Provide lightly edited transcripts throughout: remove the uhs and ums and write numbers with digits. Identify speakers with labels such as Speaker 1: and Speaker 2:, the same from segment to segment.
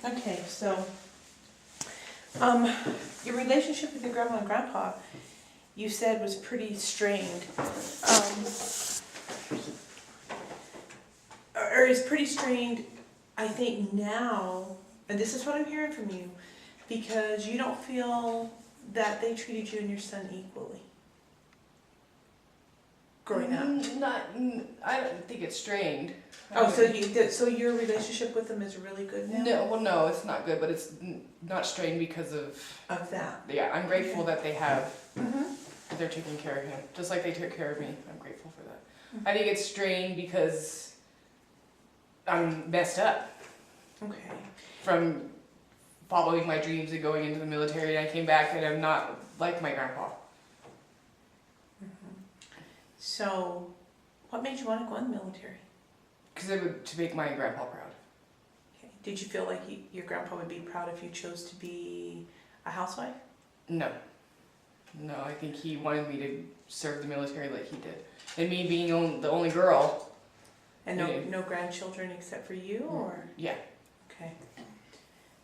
Speaker 1: Okay, so, your relationship with your grandma and grandpa, you said was pretty strained. Or is pretty strained, I think now, and this is what I'm hearing from you, because you don't feel that they treated you and your son equally growing up.
Speaker 2: I don't think it's strained.
Speaker 1: Oh, so your relationship with them is really good now?
Speaker 2: No, it's not good, but it's not strained because of
Speaker 1: that.
Speaker 2: Yeah, I'm grateful that they have.
Speaker 1: Mm-hmm.
Speaker 2: They're taking care of him, just like they took care of me. I'm grateful for that.
Speaker 1: Mhm.
Speaker 2: I think it's strained because I'm messed up
Speaker 1: Okay.
Speaker 2: from following my dreams and going into the military, and I came back and I'm not like my grandpa.
Speaker 1: So, what made you want to go in the military?
Speaker 2: Because it would to make my grandpa proud.
Speaker 1: Okay. Did you feel like your grandpa would be proud if you chose to be a housewife?
Speaker 2: No, I think he wanted me to serve the military like he did, and me being the only girl.
Speaker 1: And
Speaker 2: Yeah.
Speaker 1: no grandchildren except for you, or?
Speaker 2: Yeah.
Speaker 1: Okay.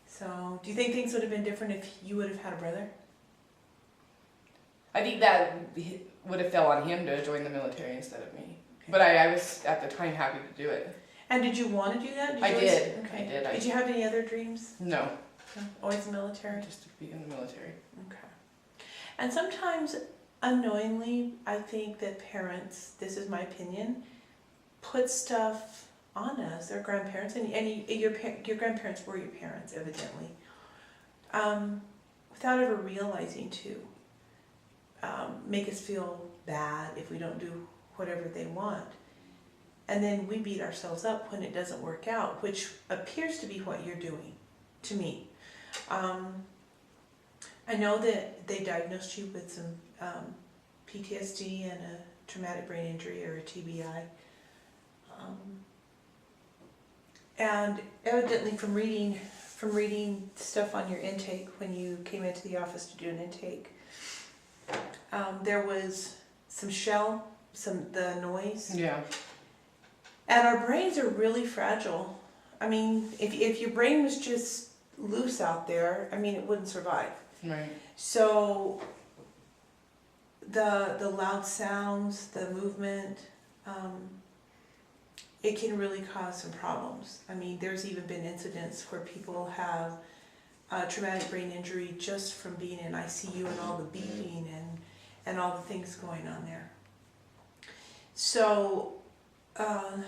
Speaker 1: So, do you think things would have been different if you would have had a brother?
Speaker 2: I think that would have fell on him to join the military instead of me. But I was at the time happy to do it.
Speaker 1: And did you want to do that?
Speaker 2: I
Speaker 1: you
Speaker 2: did.
Speaker 1: Okay.
Speaker 2: I did.
Speaker 1: Did you have any other dreams?
Speaker 2: No,
Speaker 1: No? Always military?
Speaker 2: just to be in the military.
Speaker 1: Okay. And sometimes, unknowingly, I think that parents, this is my opinion, put stuff on us, their grandparents, and your grandparents were your parents, evidently, without ever realizing to make us feel bad if we don't do whatever they want. And then we beat ourselves up when it doesn't work out, which appears to be what you're doing, to me. I know that they diagnosed you with some PTSD and a traumatic brain injury, or a TBI. And evidently from reading stuff on your intake when you came into the office to do an intake, there was some the noise.
Speaker 2: Yeah.
Speaker 1: And our brains are really fragile. I mean, if your brain was just loose out there, I mean, it wouldn't survive.
Speaker 2: Right.
Speaker 1: So the loud sounds, the movement, it can really cause some problems. I mean, there's even been incidents where people have traumatic brain injury just from being in ICU and all the beeping and all the things going on there. So, and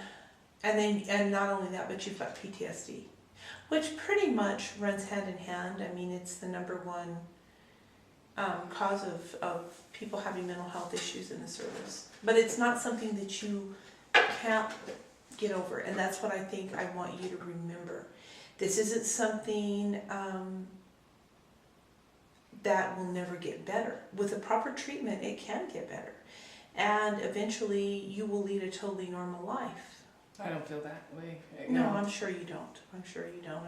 Speaker 1: not only that, but you've got PTSD, which pretty much runs hand in hand. I mean, it's the number one cause of people having mental health issues in the service. But it's not something that you can't get over, and that's what I think I want you to remember. This isn't something that will never get better. With the proper treatment, it can get better. And eventually, you will lead a totally normal life.
Speaker 2: I don't feel that way.
Speaker 1: No, I'm sure you don't. I'm sure you don't.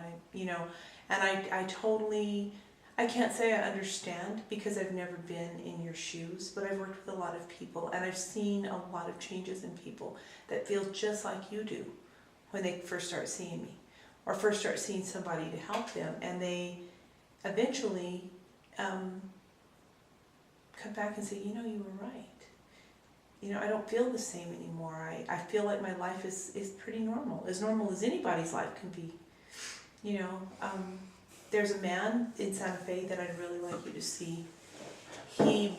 Speaker 1: I can't say I understand because I've never been in your shoes, but I've worked with a lot of people, and I've seen a lot of changes in people that feel just like you do when they first start seeing me, or first start seeing somebody to help them, and they eventually come back and say, you were right. I don't feel the same anymore. I feel like my life is pretty normal as anybody's life can be. There's a man in Santa Fe that I'd really like you to see. He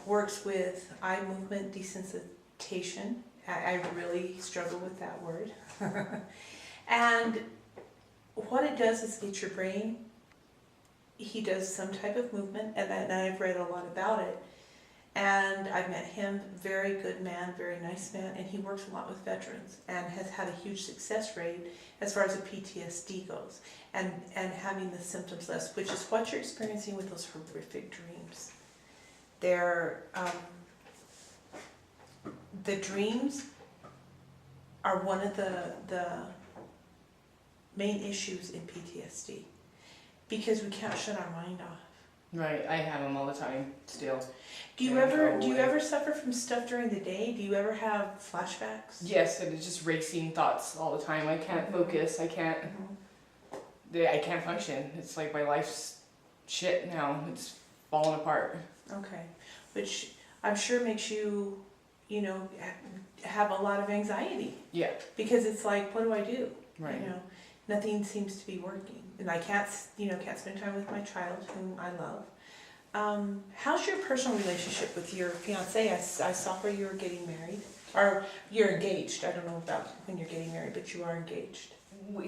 Speaker 1: works with eye movement desensitization. I really struggle with that word. And what it does is get your brain, he does some type of movement, and I've read a lot about it. And I've met him, very good man, very nice man, and he works a lot with veterans and has had a huge success rate as far as the PTSD goes, and having the symptoms less, which is what you're experiencing with those horrific dreams. The dreams are one of the main issues in PTSD, because we can't shut our mind off.
Speaker 2: Right, I have them all the time still.
Speaker 1: Do you ever suffer from stuff during the day? Do you ever have flashbacks?
Speaker 2: Yes, and it's just racing thoughts all the time. I can't focus. I can't. I can't function. It's like my life's shit now. It's falling apart.
Speaker 1: Okay, which I'm sure makes you, you know, have a lot of anxiety.
Speaker 2: Yeah.
Speaker 1: Because it's like, what do I do?
Speaker 2: Right.
Speaker 1: You know, nothing seems to be working, and I can't, can't spend time with my child, whom I love. How's your personal relationship with your fiance? I saw where you were getting married, or you're engaged. I don't know about when you're getting married, but you are engaged.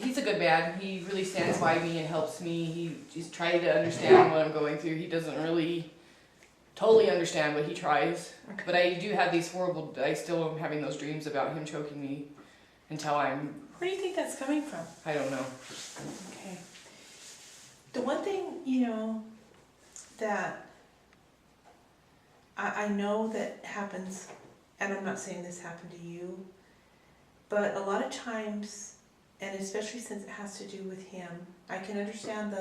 Speaker 2: He's a good man. He really stands by me and helps me. He's trying to understand what I'm going through. He doesn't really totally understand, but he tries.
Speaker 1: Okay.
Speaker 2: But I do have these horrible, I still am having those dreams about him choking me until I'm,
Speaker 1: Where do you think that's coming from?
Speaker 2: I don't know.
Speaker 1: Okay. The one thing, that I know that happens, and I'm not saying this happened to you, but a lot of times, and especially since it has to do with him, I can understand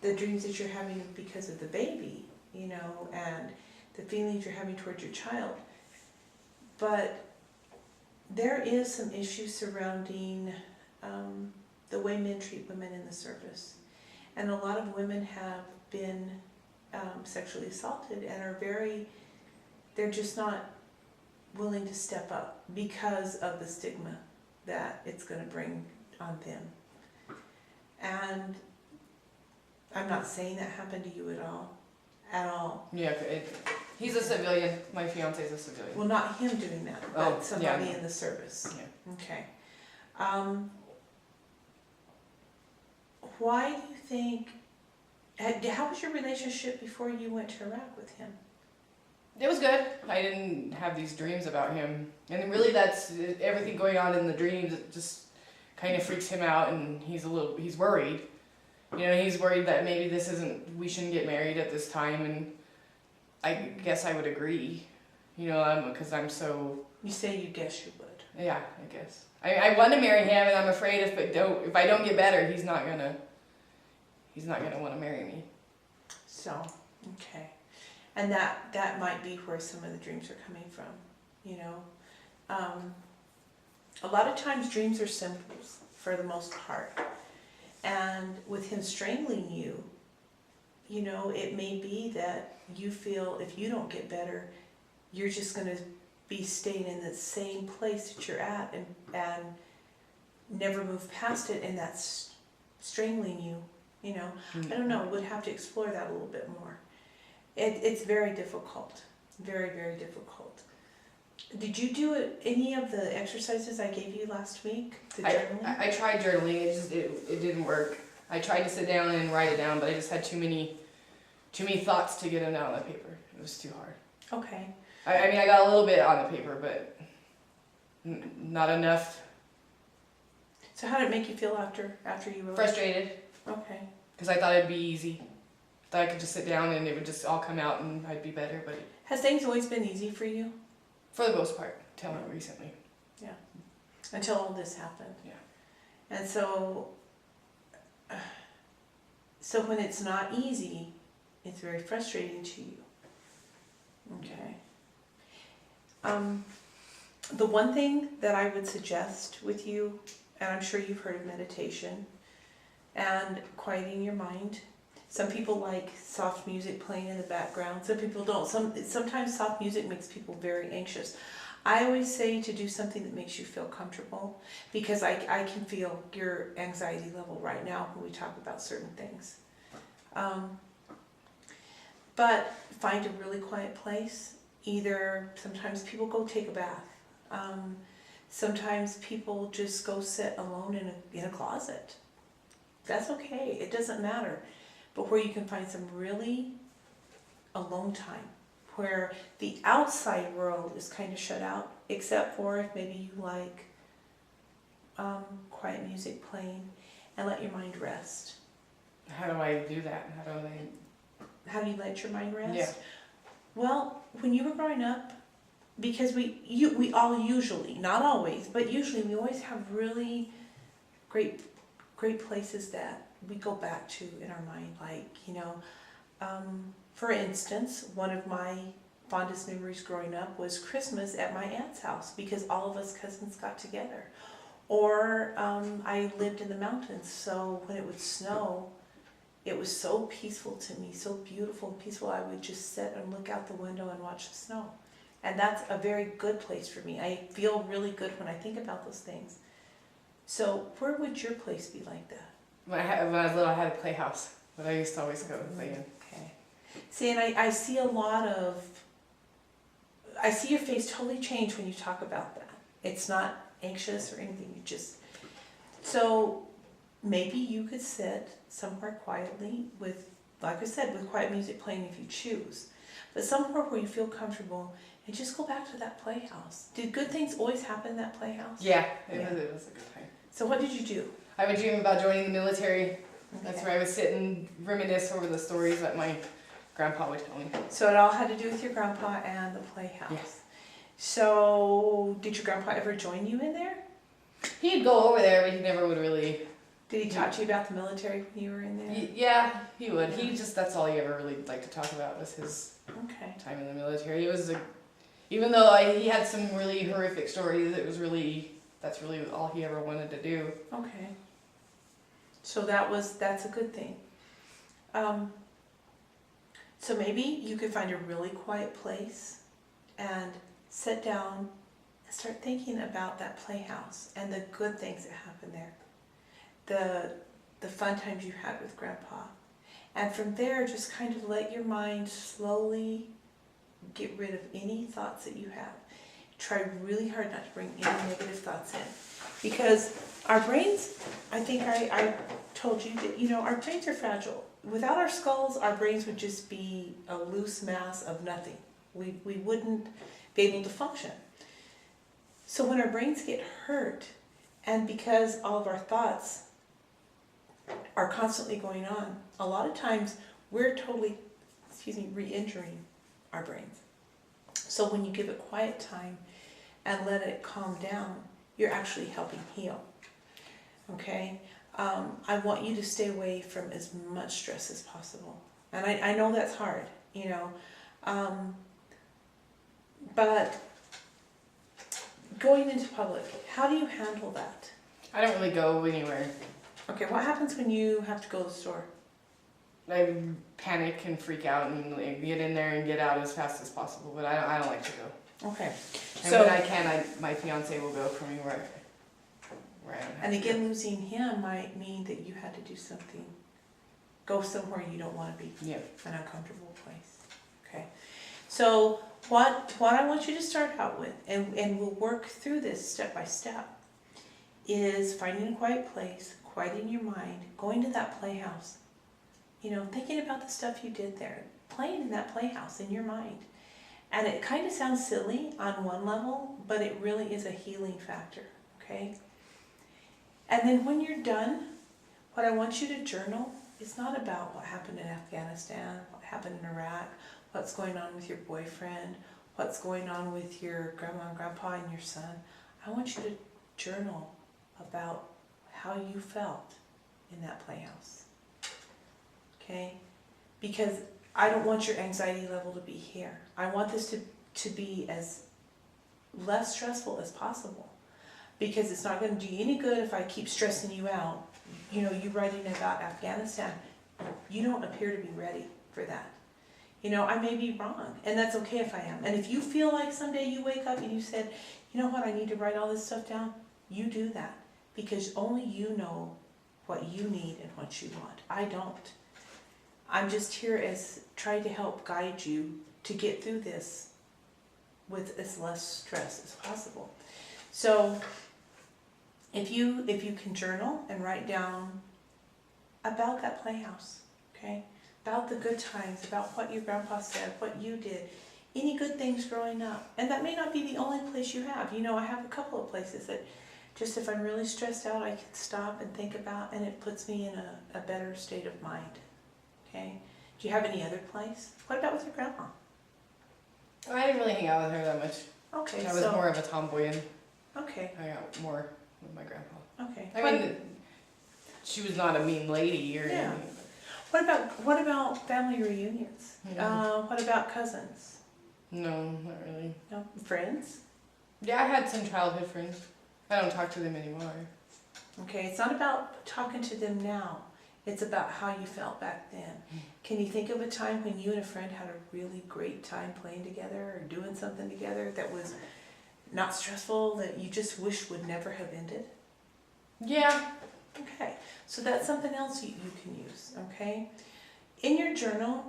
Speaker 1: the dreams that you're having because of the baby, and the feelings you're having towards your child. But there is some issues surrounding the way men treat women in the service. And a lot of women have been sexually assaulted and are they're just not willing to step up because of the stigma that it's going to bring on them. And I'm not saying that happened to you at all.
Speaker 2: Yeah, he's a civilian. My fiance's a civilian.
Speaker 1: Well, not him doing that, but somebody
Speaker 2: yeah.
Speaker 1: in the service.
Speaker 2: Yeah.
Speaker 1: Okay. Why do you think, how was your relationship before you went to Iraq with him?
Speaker 2: It was good. I didn't have these dreams about him. And really that's everything going on in the dreams. It just kind of freaks him out, and he's worried. He's worried that maybe we shouldn't get married at this time, and I guess I would agree. Because I'm so...
Speaker 1: You say you guess you would.
Speaker 2: Yeah, I guess. I want to marry him, and I'm afraid if I don't get better, he's not gonna want to marry me.
Speaker 1: So, okay. And that might be where some of the dreams are coming from, A lot of times dreams are symbols for the most part. And with him strangling you, it may be that you feel if you don't get better, you're just going to be staying in the same place that you're at and never move past it, and that's strangling you, I don't know, we'd have to explore that a little bit more. It's very difficult, very, very difficult. Did you do any of the exercises I gave you last week? The journaling?
Speaker 2: I tried journaling, it didn't work. I tried to sit down and write it down, but I just had too many thoughts to get them down on the paper. It was too hard.
Speaker 1: Okay.
Speaker 2: I got a little bit on the paper, but not enough.
Speaker 1: So how did it make you feel after you wrote?
Speaker 2: Frustrated.
Speaker 1: Okay.
Speaker 2: Because I thought it'd be easy. I thought I could just sit down and it would just all come out and I'd be better, but...
Speaker 1: Has things always been easy for you?
Speaker 2: For the most part, till recently.
Speaker 1: Yeah. Until all this happened.
Speaker 2: Yeah.
Speaker 1: And so when it's not easy, it's very frustrating to you. Okay. The one thing that I would suggest with you, and I'm sure you've heard of meditation and quieting your mind. Some people like soft music playing in the background. Some people don't. Sometimes soft music makes people very anxious. I always say to do something that makes you feel comfortable, because I can feel your anxiety level right now when we talk about certain things. But find a really quiet place. Either sometimes people go take a bath. Sometimes people just go sit alone in a closet. That's okay. It doesn't matter. But where you can find some really alone time, where the outside world is kind of shut out, except for if maybe you like quiet music playing, and let your mind rest.
Speaker 2: How do I do that?
Speaker 1: How do you let your mind rest?
Speaker 2: Yeah.
Speaker 1: Well, when you were growing up, because we all usually, not always, but usually we always have really great places that we go back to in our mind. Like, for instance, one of my fondest memories growing up was Christmas at my aunt's house, because all of us cousins got together. Or I lived in the mountains, so when it would snow, it was so peaceful to me, so beautiful and peaceful. I would just sit and look out the window and watch the snow. And that's a very good place for me. I feel really good when I think about those things. So where would your place be like that?
Speaker 2: When I was little, I had a playhouse, but I used to always go and play in.
Speaker 1: Okay. See, and I see a lot of, I see your face totally change when you talk about that. It's not anxious or anything, you just, so maybe you could sit somewhere quietly with, like I said, with quiet music playing if you choose, but somewhere where you feel comfortable and just go back to that playhouse. Did good things always happen in that playhouse?
Speaker 2: Yeah,
Speaker 1: Yeah.
Speaker 2: it was a good time.
Speaker 1: So what did you do?
Speaker 2: I would dream about joining the military. That's
Speaker 1: Okay.
Speaker 2: where I would sit and reminisce over the stories that my grandpa would tell me.
Speaker 1: So it all had to do with your grandpa and the playhouse.
Speaker 2: Yes.
Speaker 1: So did your grandpa ever join you in there?
Speaker 2: He'd go over there, but he never would really.
Speaker 1: Did he talk to you about the military when you were in there?
Speaker 2: Yeah, he would. He just, that's all he ever really liked to talk about was his
Speaker 1: Okay.
Speaker 2: time in the military. It was even though he had some really horrific stories, that's really all he ever wanted to do.
Speaker 1: Okay. So that's a good thing. So maybe you could find a really quiet place and sit down and start thinking about that playhouse and the good things that happened there. The fun times you had with Grandpa. And from there, just kind of let your mind slowly get rid of any thoughts that you have. Try really hard not to bring any negative thoughts in. Because our brains, I think I told you that, our brains are fragile. Without our skulls, our brains would just be a loose mass of nothing. We wouldn't be able to function. So when our brains get hurt, and because all of our thoughts are constantly going on, a lot of times we're totally, re-injuring our brains. So when you give it quiet time and let it calm down, you're actually helping heal. Okay? I want you to stay away from as much stress as possible. And I know that's hard, but going into public, how do you handle that?
Speaker 2: I don't really go anywhere.
Speaker 1: Okay, what happens when you have to go to the store?
Speaker 2: I panic and freak out and get in there and get out as fast as possible, but I don't like to go.
Speaker 1: Okay.
Speaker 2: And
Speaker 1: So,
Speaker 2: when I can, my fiance will go for me where I don't have
Speaker 1: and
Speaker 2: to
Speaker 1: again, losing him might mean that you had to do something, go somewhere you don't want to be.
Speaker 2: Yeah.
Speaker 1: An uncomfortable place. Okay. So what I want you to start out with, and we'll work through this step by step, is finding a quiet place, quieting your mind, going to that playhouse, thinking about the stuff you did there, playing in that playhouse in your mind. And it kind of sounds silly on one level, but it really is a healing factor, okay? And then when you're done, what I want you to journal is not about what happened in Afghanistan, what happened in Iraq, what's going on with your boyfriend, what's going on with your grandma and grandpa and your son. I want you to journal about how you felt in that playhouse, okay? Because I don't want your anxiety level to be here. I want this to be as less stressful as possible, because it's not going to do you any good if I keep stressing you out. You writing about Afghanistan, you don't appear to be ready for that. I may be wrong, and that's okay if I am. And if you feel like someday you wake up and you said, you know what, I need to write all this stuff down, you do that, because only you know what you need and what you want. I don't. I'm just here as trying to help guide you to get through this with as less stress as possible. So if you can journal and write down about that playhouse, okay? About the good times, about what your grandpa said, what you did, any good things growing up. And that may not be the only place you have. I have a couple of places that just if I'm really stressed out, I can stop and think about, and it puts me in a better state of mind. Okay? Do you have any other place? What about with your grandma?
Speaker 2: I didn't really hang out with her that much.
Speaker 1: Okay,
Speaker 2: I was more of a tomboy and
Speaker 1: okay,
Speaker 2: hung out more with my grandpa.
Speaker 1: okay.
Speaker 2: I mean, she was not a mean lady or
Speaker 1: Yeah.
Speaker 2: anything.
Speaker 1: What about family reunions?
Speaker 2: Yeah.
Speaker 1: What about cousins?
Speaker 2: No, not really.
Speaker 1: No, friends?
Speaker 2: Yeah, I had some childhood friends. I don't talk to them anymore.
Speaker 1: Okay, it's not about talking to them now. It's about how you felt back then. Can you think of a time when you and a friend had a really great time playing together or doing something together that was not stressful, that you just wish would never have ended?
Speaker 2: Yeah.
Speaker 1: Okay, so that's something else you can use, okay? In your journal,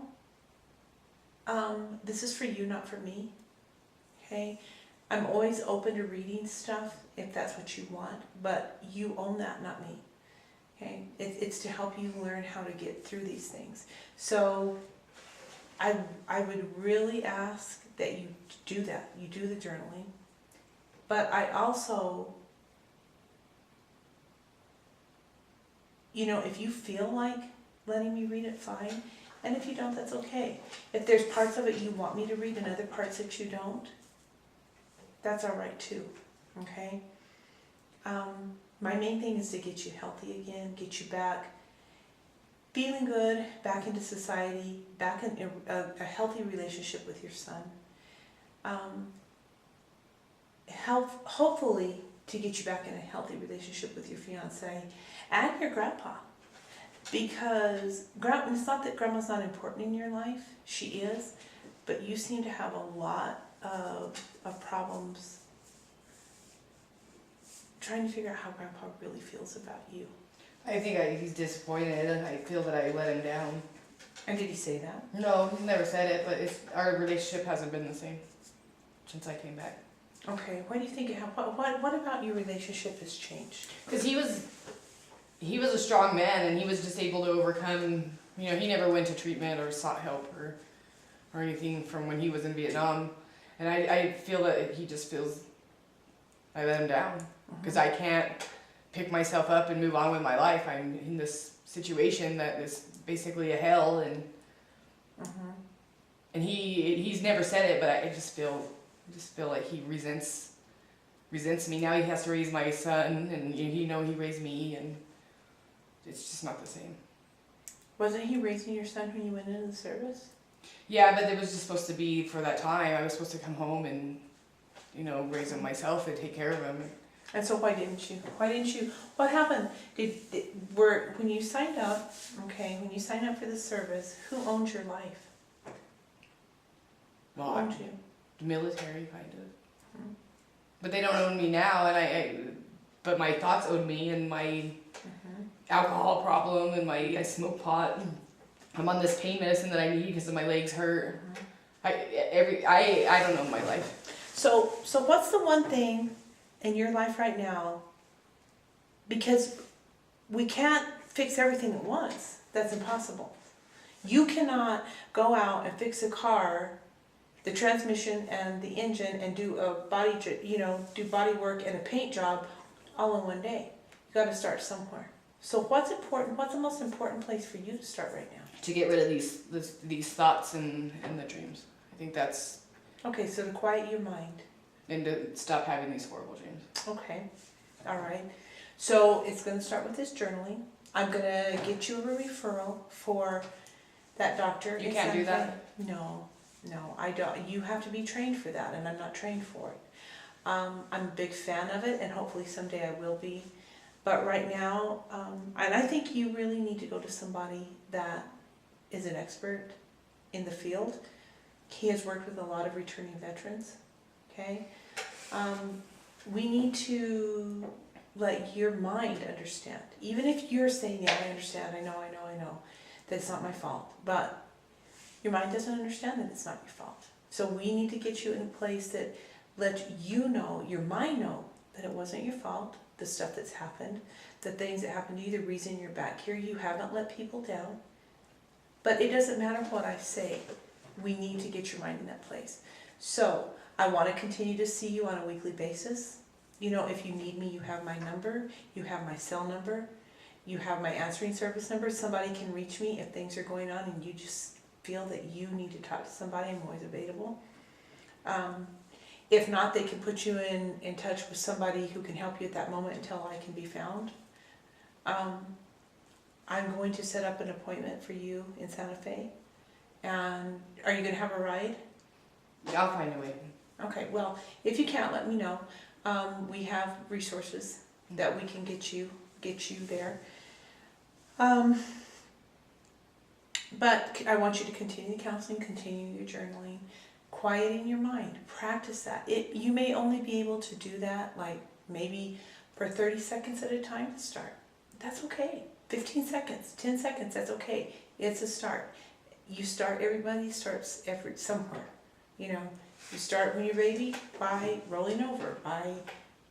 Speaker 1: this is for you, not for me, okay? I'm always open to reading stuff if that's what you want, but you own that, not me. Okay, it's to help you learn how to get through these things. So I would really ask that you do that. You do the journaling. But I also, you know, if you feel like letting me read it, fine. And if you don't, that's okay. If there's parts of it you want me to read and other parts that you don't, that's all right too, okay? My main thing is to get you healthy again, get you back feeling good, back into society, back in a healthy relationship with your son. Hopefully to get you back in a healthy relationship with your fiance and your grandpa. Because it's not that grandma's not important in your life, she is, but you seem to have a lot of problems trying to figure out how grandpa really feels about you.
Speaker 2: I think he's disappointed. I feel that I let him down.
Speaker 1: And did he say that?
Speaker 2: No, he's never said it, but our relationship hasn't been the same since I came back.
Speaker 1: Okay, why do you think what about your relationship has changed?
Speaker 2: Because he was a strong man, and he was just able to overcome, you know, he never went to treatment or sought help or anything from when he was in Vietnam. And I feel that he just feels I let him down. Because I can't pick myself up and move on with my life. I'm in this situation that is basically a hell, and he's never said it, but I just feel like he resents me. Now he has to raise my son, and he raised me, and it's just not the same.
Speaker 1: Wasn't he raising your son when you went into the service? Yeah,
Speaker 2: but it was just supposed to be for that time. I was supposed to come home and raise him myself and take care of him.
Speaker 1: And so why didn't you? What happened? When you signed up, when you signed up for the service, who owned your life?
Speaker 2: Well,
Speaker 1: who owned you?
Speaker 2: The military, kind of. But they don't own me now, but my thoughts own me, and my alcohol problem, and I smoke pot. I'm on this pain medicine that I need because my legs hurt. I don't know my life.
Speaker 1: So what's the one thing in your life right now, because we can't fix everything at once. That's impossible. You cannot go out and fix a car, the transmission and the engine, and do a body work and a paint job all in one day. You got to start somewhere. So what's important? What's the most important place for you to start right now?
Speaker 2: To get rid of these thoughts and the dreams. I think that's
Speaker 1: okay. So to quiet your mind.
Speaker 2: And to stop having these horrible dreams. Okay.
Speaker 1: All right. So it's going to start with this journaling. I'm going to get you a referral for that doctor.
Speaker 2: You can't do that?
Speaker 1: No, I don't. You have to be trained for that, and I'm not trained for it. I'm a big fan of it, and hopefully someday I will be. But right now, and I think you really need to go to somebody that is an expert in the field. He has worked with a lot of returning veterans. Okay, we need to let your mind understand. Even if you're saying, yeah, I understand, I know, that it's not my fault. But your mind doesn't understand that it's not your fault. So we need to get you in a place that lets you know, your mind know, that it wasn't your fault, the stuff that's happened, the things that happened to you, the reason you're back here, you haven't let people down. But it doesn't matter what I say. We need to get your mind in that place. So I want to continue to see you on a weekly basis. If you need me, you have my number, you have my cell number, you have my answering service number. Somebody can reach me if things are going on and you just feel that you need to talk to somebody. I'm always available. If not, they can put you in touch with somebody who can help you at that moment until I can be found. I'm going to set up an appointment for you in Santa Fe. And are you going to have a ride?
Speaker 2: I'll find a way.
Speaker 1: Okay, well, if you can't, let me know. We have resources that we can get you there. But I want you to continue the counseling, continue your journaling, quieting your mind, practice that. You may only be able to do that like maybe for 30 seconds at a time to start. That's okay. 15 seconds, 10 seconds, that's okay. It's a start. You start, everybody starts somewhere. You know, you start when you're baby by rolling over, by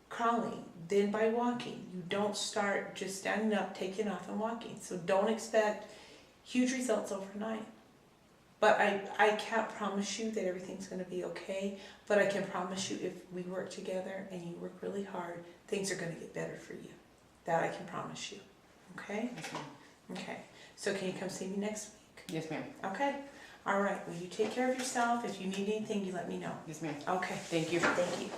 Speaker 1: crawling, then by walking. You don't start just standing up, taking off and walking. So don't expect huge results overnight. But I can't promise you that everything's going to be okay, but I can promise you if we work together and you work really hard, things are going to get better for you. That I can promise you. Okay?
Speaker 2: Yes, ma'am.
Speaker 1: Okay. So can you come see me next week?
Speaker 2: Yes, ma'am.
Speaker 1: Okay. All right. Well, you take care of yourself. If you need anything, you let me know.
Speaker 2: Yes, ma'am.
Speaker 1: Okay.
Speaker 2: Thank you.
Speaker 1: Thank you.